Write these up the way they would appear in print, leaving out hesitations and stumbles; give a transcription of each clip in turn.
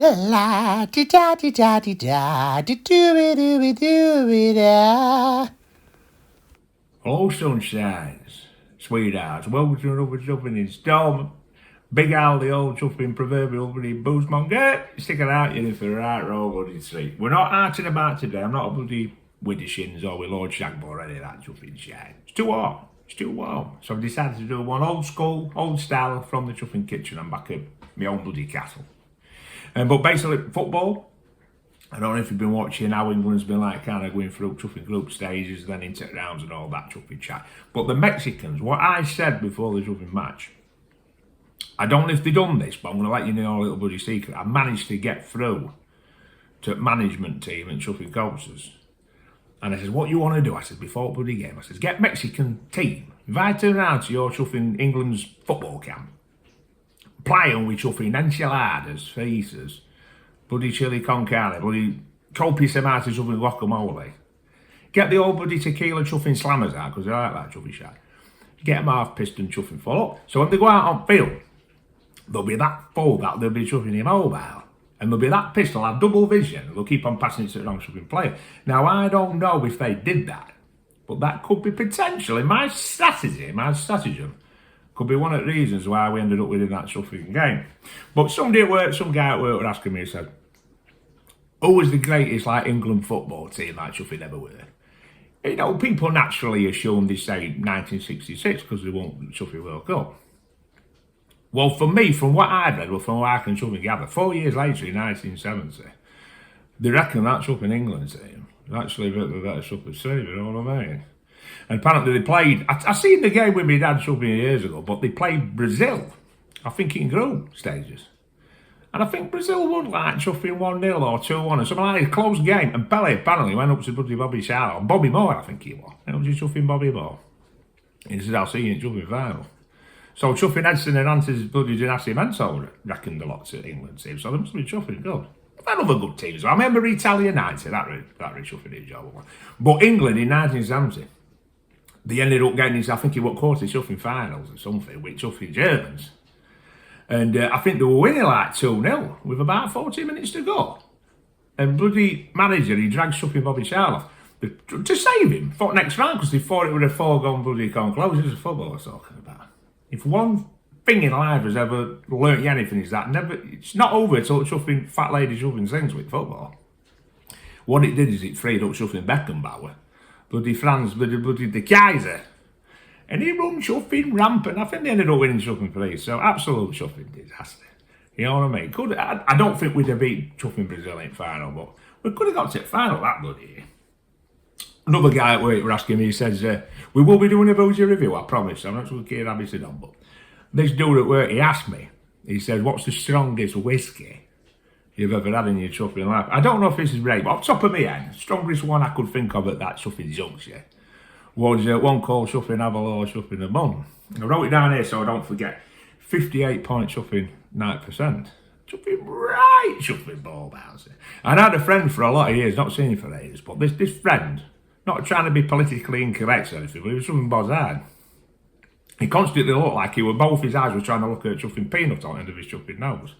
La di da di da di da di do it da. Hello, sunshines, sweethearts. Welcome to another chuffing installment. Big Al, the old chuffing proverbial bloody booze monger. Stick it out, you're in for a right roll, bloody treat. We're not arting about today. I'm not a bloody with the shins or with Lord Shagbo or any of that chuffing shine. It's too hot. It's too warm. So I've decided to do one old school, old style from the chuffing kitchen. I'm back at my own bloody castle. But basically, football. I don't know if you've been watching how England's been like kind of going through chuffing group stages, then into rounds and all that chuffing chat. But the Mexicans, what I said before the chuffing match, I don't know if they've done this, but I'm going to let you know a little bloody secret. I managed to get through to management team and chuffing coaches. And I said, what you want to do? I said, before bloody game, I said, get Mexican team. If I turn around to your chuffing England's football camp, play them with chuffing enchiladas, fajitas, bloody chili con carne, bloody copious amounts of chuffing guacamole. Get the old bloody tequila chuffing slammers out, because they like that chuffing shit. Get them half pissed and chuffing full up. So when they go out on field, they'll be that full that they'll be chuffing immobile. And they'll be that pissed, they'll have double vision. They'll keep on passing it to the wrong chuffing player. Now, I don't know if they did that, but that could be potentially my stratagem. Could be one of the reasons why we ended up winning that chuffing game. But some guy at work was asking me, he said, who was the greatest like England football team that chuffing ever were? You know, people naturally assume they say 1966 because they won the chuffing World Cup. Well, for me, from what I've read, from what I can chuffing gather, 4 years later in 1970, they reckon that chuffing England team is actually a bit of a better chuffing team, you know what I mean? And apparently they played, I seen the game with my dad chuffing years ago, but they played Brazil, I think in group stages. And I think Brazil won like chuffing 1-0 or 2-1 or something like that. A close game. And Pele apparently went up to Bobby Charlotte. Bobby Moore, I think he was. Went up to chuffing Bobby Moore. He said, I'll see you in chuffing final. So chuffing Edson and Antes bloody Nascimento reckoned a lot to England team. So they must be chuffing good. They've had other good teams. I remember Italia 90, that really chuffing his job. But England in 1970, they ended up getting, I think it was quarter chuffing finals or something with chuffing Germans. And I think they were winning like 2-0 with about 40 minutes to go. And bloody manager, he dragged chuffing Bobby Charlotte to save him for next round because they thought it would have foregone bloody conclusion. This is football I was talking about. If one thing in life has ever learnt you anything is that it's not over till chuffing fat lady chuffing things with football. What it did is it freed up chuffing Beckenbauer, bloody Franz, bloody the Kaiser. And he run chuffing rampant. I think they ended up winning chuffing 3. So absolute chuffing disaster. You know what I mean? I don't think we'd have beat chuffing Brazil in final, but we could have got to the final that bloody year. Another guy at work was asking me, he says, we will be doing a boozy review, I promise. I'm not sure Keir Abbott said on, but this dude at work, he asked me, he said, what's the strongest whiskey you've ever had in your chuffing life? I don't know if this is right, but off the top of my head, the strongest one I could think of at that chuffing juncture was one called Chuffing Avalor, Chuffing the Bun. I wrote it down here so I don't forget. 58 point chuffing 9%. Chuffing right, chuffing ball bouncer. And I had a friend for a lot of years, not seen him for ages, but this friend, not trying to be politically incorrect or anything, but he was chuffing bozzard. He constantly looked like both his eyes were trying to look at chuffing peanut on the end of his chuffing nose.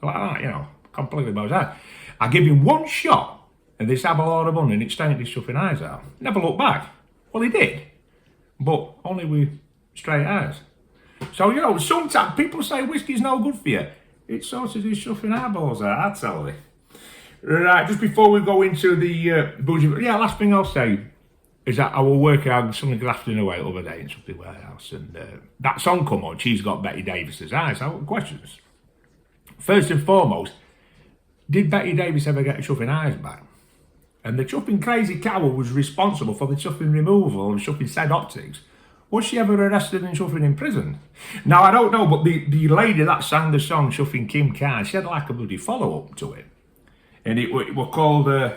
Like that, you know, completely bozzard. I give him one shot and this Avalor bun and it stained his chuffing eyes out. Never looked back. Well, he did, but only with straight eyes. So, you know, sometimes people say whiskey's no good for you. It sort of is chuffing eyeballs out, I tell you. Right, just before we go into the bougie, last thing I'll say is that I will work out something grafting away the other day in something warehouse, and that song come on, She's Got Betty Davis's Eyes. I have questions. First and foremost, did Betty Davis ever get a chuffing eyes back? And the chuffing crazy cow was responsible for the chuffing removal and chuffing said optics. Was she ever arrested and chuffing in prison? Now, I don't know, but the lady that sang the song, Chuffing Kim Carr, she had like a bloody follow-up to it. And it was called,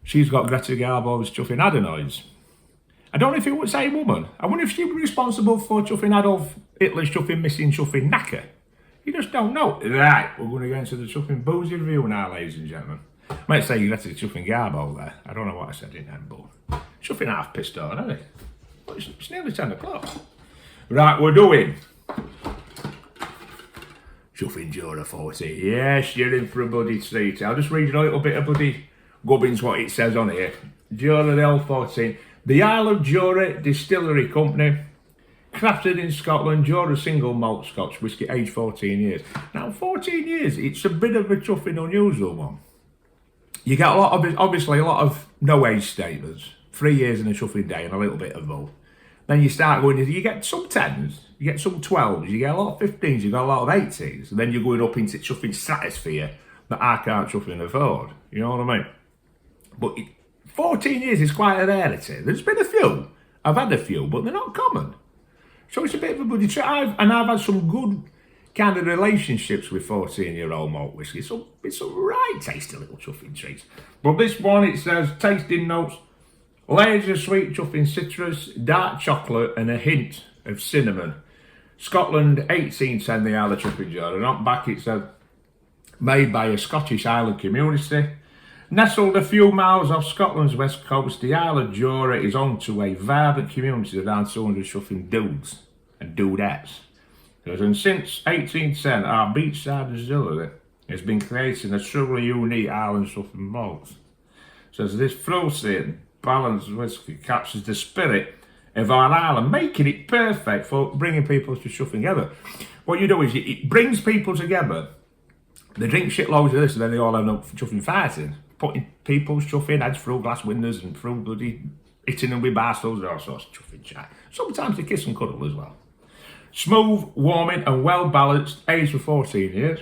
She's Got Greta Garbo's Chuffing Adenoids. I don't know if it was the same woman. I wonder if she was responsible for chuffing Adolf Hitler's chuffing missing chuffing knacker. You just don't know. Right, we're going to get into the chuffing boozy review now, ladies and gentlemen. I might say you Greta chuffing Garbo there. I don't know what I said in that, but chuffing half pissed on, isn't it? But it's nearly 10 o'clock. Right, we're doing Chuffing Jura 14. Yes, you're in for a bloody treat. I'll just read you a little bit of bloody gubbins what it says on here. Jura the L14. The Isle of Jura Distillery Company. Crafted in Scotland, Jura single malt scotch whisky, aged 14 years. Now, 14 years, it's a bit of a chuffing unusual one. You get a lot of, obviously, a lot of no age statements. 3 years and a chuffing day and a little bit of both. Then you start going, you get some 10s, you get some 12s, you get a lot of 15s, you get a lot of 18s. And then you're going up into chuffing stratosphere that I can't chuffing afford. You know what I mean? But 14 years is quite a rarity. There's been a few. I've had a few, but they're not common. So it's a bit of a bloody treat. I've had some good kind of relationships with 14-year-old malt whisky. So it's a right tasty little chuffing treat. But this one, it says, tasting notes, layers of sweet chuffing citrus, dark chocolate and a hint of cinnamon. Scotland, 1810, the Isle of Chuffing Jura. And up back it says, made by a Scottish island community. Nestled a few miles off Scotland's west coast, the Isle of Jura is home to a vibrant community of around 200 chuffing dudes and dudettes. And since 1810, our beachside distillery has been creating a truly unique island chuffing malt. So this fruity, balanced whisky captures the spirit of our island, making it perfect for bringing people to chuffing together. What you do is it brings people together. They drink shitloads of this and then they all end up chuffing fighting. Putting people's chuffing heads through glass windows and through bloody hitting them with bar stools and all sorts of chuffing chat. Sometimes they kiss and cuddle as well. Smooth, warming and well balanced, aged for 14 years.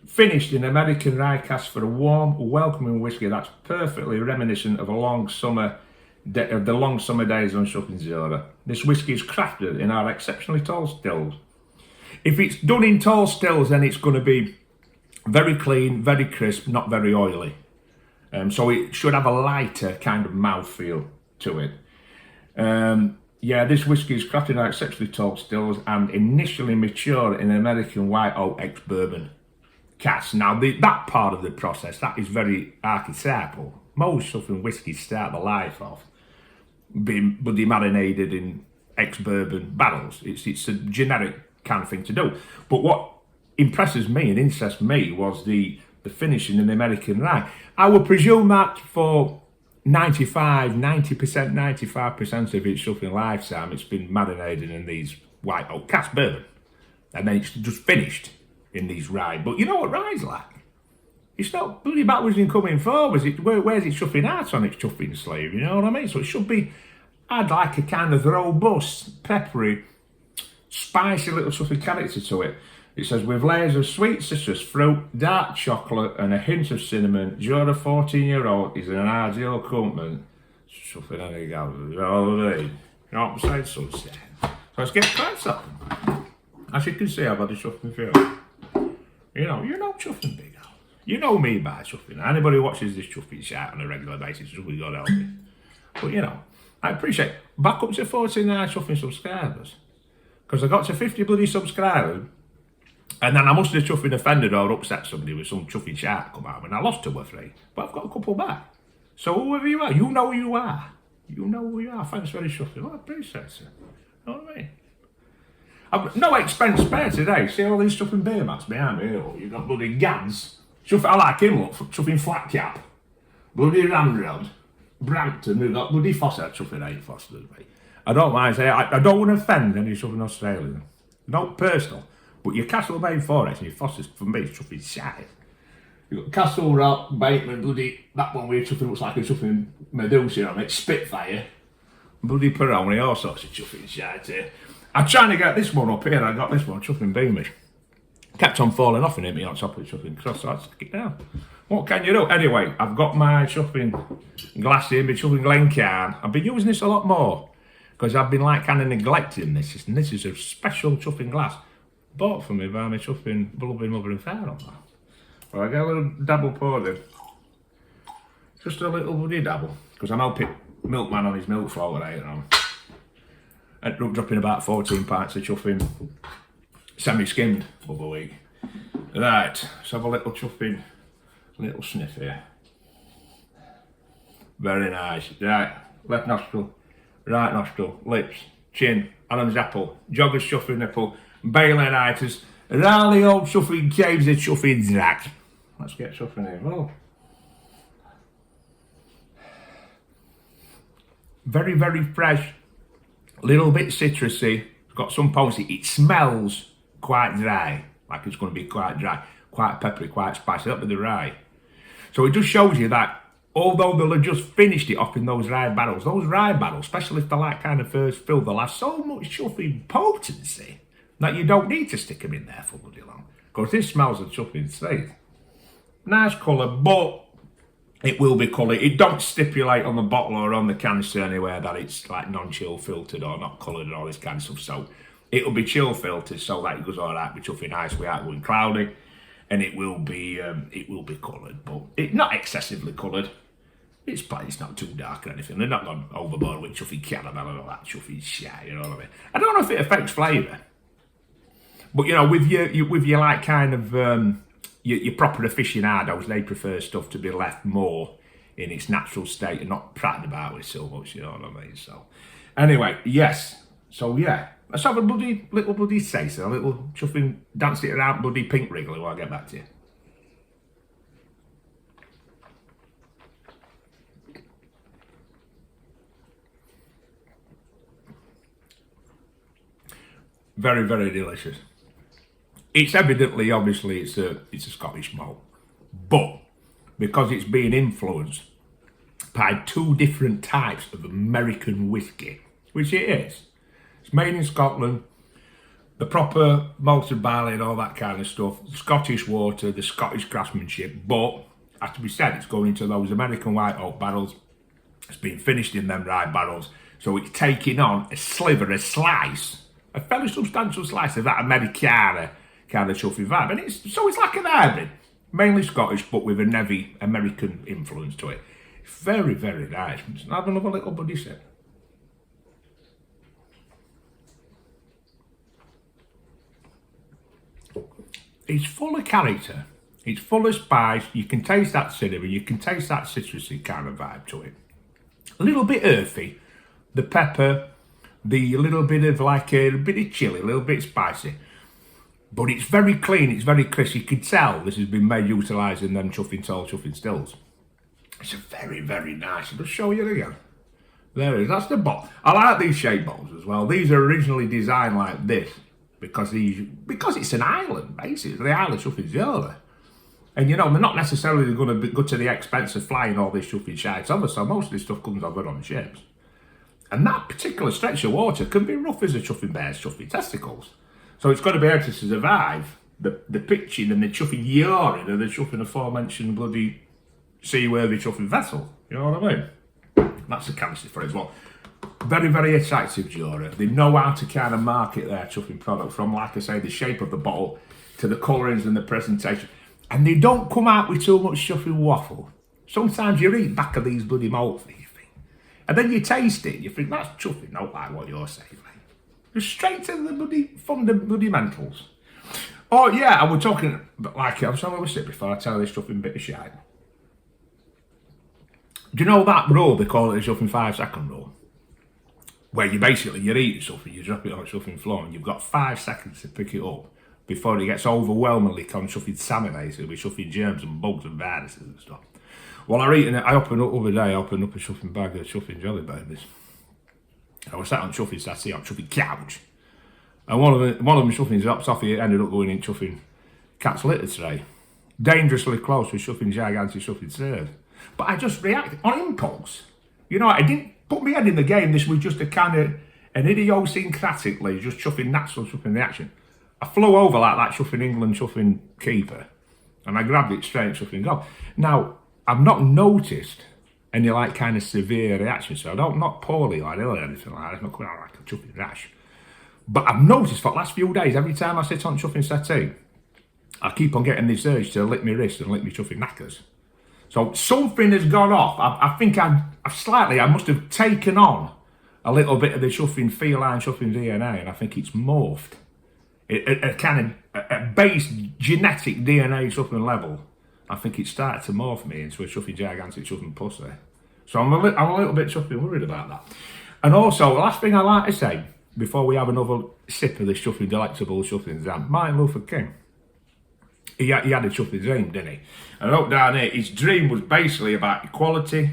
Finished in American rye cask for a warm, welcoming whisky that's perfectly reminiscent of the long summer days on chuffing Jura. This whisky is crafted in our exceptionally tall stills. If it's done in tall stills, then it's going to be very clean, very crisp, not very oily. So it should have a lighter kind of mouthfeel to it. This whisky is crafted in our exceptionally tall stills and initially matured in American white oak ex-bourbon cask. Now, that part of the process, that is very archetypal. Most chuffing whiskies start the life off being marinated in ex-bourbon barrels. It's a generic kind of thing to do. But what impresses me and interests me was the finishing in the American rye. I would presume that for 95% of its chuffing lifetime, it's been marinated in these white oak cask bourbon. And then it's just finished in these rye. But you know what rye's like? It's not bloody backwards and coming forwards. Where's it chuffing out on its chuffing sleeve? You know what I mean? So it should be, I'd like a kind of robust, peppery, spicy little chuffing character to it. It says, with layers of sweet citrus fruit, dark chocolate and a hint of cinnamon, Jura 14-year-old is an ideal accompaniment. Chuffing any gathers. You know what I mean? You know what I'm saying, sunset. So let's get cracked up. As you can see, I've had a chuffing feel. You know chuffing big Al. You know me by chuffing. Anybody who watches this chuffing chat on a regular basis, we got to help me. But I appreciate back up to 49 chuffing subscribers. Because I got to 50 bloody subscribers. And then I must have chuffing offended or upset somebody with some chuffing chat come out and I lost 2 or 3. But I've got a couple back. So whoever you are, you know who you are. You know who you are. Thanks very chuffing. I appreciate it. You know what I mean? I've no expense spared today. See all these chuffing beer mats behind me? You've got bloody Gads. I like him, look, chuffing flat cap. Bloody Ramrod. Brampton, we've got bloody Foster, chuffing 8 Fosters, mate. I don't mind saying, I don't want to offend any chuffing Australian. Not personal. But your Castle Bay Forest and your Fosters, for me, is chuffing shite. You've got Castle Rock, Bateman, bloody, that one where you're chuffing looks like a chuffing Medusa on it, Spitfire, bloody Peroni, all sorts of chuffing shite here. I'm trying to get this one up here, I got this one, chuffing beamish. Kept on falling off and hit me on top of the chuffing cross, so I had to stick it down. What can you do? Anyway, I've got my chuffing glass here, my chuffing Glencairn. I've been using this a lot more, because I've been like kind of neglecting this, and this is a special chuffing glass. Bought for me by my chuffing blubbering mother and father on that. Well, I get a little dabble poured in. Just a little bloody dabble. Because I'm helping Milkman on his milk float later on. Ended up dropping about 14 pints of chuffing semi-skimmed over a week. Right, let's have a little chuffing, little sniff here. Very nice. Right, left nostril, right nostril, lips, chin, Adam's apple, jogger's chuffing nipple, Balenitis, Around the old chuffing caves of chuffing drac. Let's get chuffing in. Well, very, very fresh. Little bit citrusy. It's got some potency. It smells quite dry. Like it's going to be quite dry. Quite peppery, quite spicy. Up with the rye. So it just shows you that although they'll have just finished it off in those rye barrels, especially if they're like kind of first filled, they'll have so much chuffing potency that you don't need to stick them in there for bloody long. Because this smells of chuffing seed. Nice colour, but it will be coloured. It don't stipulate on the bottle or on the canister anywhere that it's like non-chill filtered or not coloured and all this kind of stuff. So it'll be chill filtered so that it goes alright with chuffing ice without going cloudy. And it will be coloured, but it's not excessively coloured. It's not too dark or anything. They're not gone overboard with chuffy caramel and all that chuffy shit, you know what I mean? I don't know if it affects flavour. But, you know, with your like kind of, your proper aficionados, they prefer stuff to be left more in its natural state and not prattled about with so much, you know what I mean? So, anyway, yes. So, yeah. Let's have a little bloody taste, a little chuffing, dance it around bloody pink wriggly while I get back to you. Very, very delicious. It's evidently, obviously, it's a Scottish malt, but because it's being influenced by two different types of American whiskey, which it is. It's made in Scotland, the proper malted barley and all that kind of stuff, Scottish water, the Scottish craftsmanship, but, as to be said, it's going into those American white oak barrels. It's been finished in them rye barrels, so it's taking on a slice, a fairly substantial slice of that Americana kind of chuffy vibe. And it's like an hybrid, mainly Scottish, but with a heavy American influence to it. It's very, very nice. Let's have another little buddy sip. It's full of character. It's full of spice. You can taste that cinnamon. You can taste that citrusy kind of vibe to it. A little bit earthy. The pepper, the little bit of like a bit of chili, a little bit spicy. But it's very clean, it's very crisp. You can tell this has been made utilising them tall chuffing stills. It's a very, very nice. I'll just show you again. There it is, that's the bottle. I like these shape bottles as well. These are originally designed like this because it's an island, basically. The island chuffing Jura. And you know, they're not necessarily going to go to the expense of flying all this chuffing shites over, so most of this stuff comes over on ships. And that particular stretch of water can be rough as a chuffing bear's chuffing testicles. So it's got to be able to survive the pitching and the chuffing yawing of the chuffing aforementioned bloody seaworthy chuffing vessel. You know what I mean? That's the chemistry for it as well. Very, very attractive Jura. They know how to kind of market their chuffing product from, like I say, the shape of the bottle to the colourings and the presentation. And they don't come out with too much chuffing waffle. Sometimes you eat back of these bloody malts, you think. And then you taste it, you think, that's chuffing, not like what you're saying, mate. Just straight to the bloody fundamentals. Oh yeah, I was talking, like, I was having a sip before I tell this chuffing bit of shite. Do you know that rule, they call it a chuffing 5-second rule? Where you're eating something, you drop it on the chuffing floor and you've got 5 seconds to pick it up before it gets overwhelmingly contaminated with chuffing germs and bugs and viruses and stuff. Well, I opened up the other day, I opened up a chuffing bag of chuffing jelly babies. I was sat on chuffing settee on chuffing couch. And one of them chuffing drops off, he ended up going in chuffing cat's litter tray. Dangerously close with chuffing gigantic chuffing trays. But I just reacted on impulse. You know, I didn't put my head in the game. This was just a kind of an idiosyncratically just chuffing natural chuffing reaction. I flew over like that chuffing England chuffing keeper. And I grabbed it straight and chuffing go. Now, I've not noticed any like kind of severe reaction, so I don't, not poorly or ill or anything like that. It's not coming out like a chuffing rash. But I've noticed for the last few days, every time I sit on chuffing settee, I keep on getting this urge to lick my wrist and lick my chuffing knackers. So something has gone off. I think I must have taken on a little bit of the chuffing feline chuffing DNA, and I think it's morphed. A kind of a base genetic DNA chuffing level. I think it started to morph me into a chuffing gigantic chuffing pussy. So I'm a little bit chuffing worried about that. And also, the last thing I like to say, before we have another sip of this chuffing, delectable chuffing jam, Martin Luther King, he had a chuffing dream, didn't he? And I looked down here, his dream was basically about equality,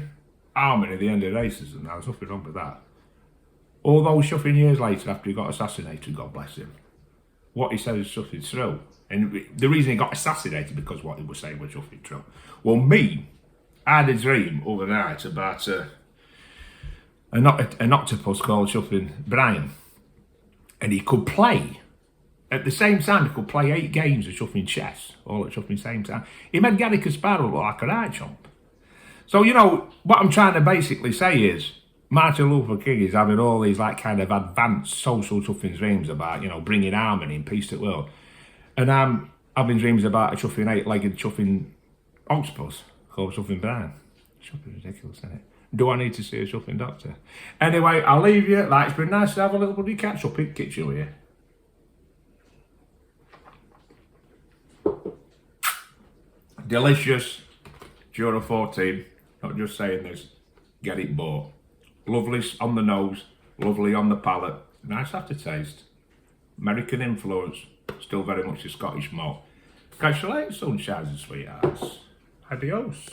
harmony, the end of racism. Now, there's nothing wrong with that. All those chuffing years later, after he got assassinated, God bless him, what he said is chuffing true. And the reason he got assassinated because what he was saying was chuffing true. Well, me, I had a dream overnight about an octopus called chuffing Brian. And he could play, at the same time, he could play 8 games of chuffing chess, all at chuffing same time. He made Gary Kasparov look like a right chump. So, you know, what I'm trying to basically say is, Martin Luther King is having all these like kind of advanced social chuffing dreams about, you know, bringing harmony and peace to the world. And I'm having dreams about a chuffing 8-legged chuffing octopus called chuffing Brian. Chuffing ridiculous, isn't it? Do I need to see a chuffing doctor? Anyway, I'll leave you. Like, it's been nice to have a little bloody catch up in the kitchen with you. Delicious. Jura 14. Not just saying this. Get it bought. Lovely on the nose. Lovely on the palate. Nice aftertaste. American influence. Still very much a Scottish malt. Catch you later, sunshines and sweethearts. Adios.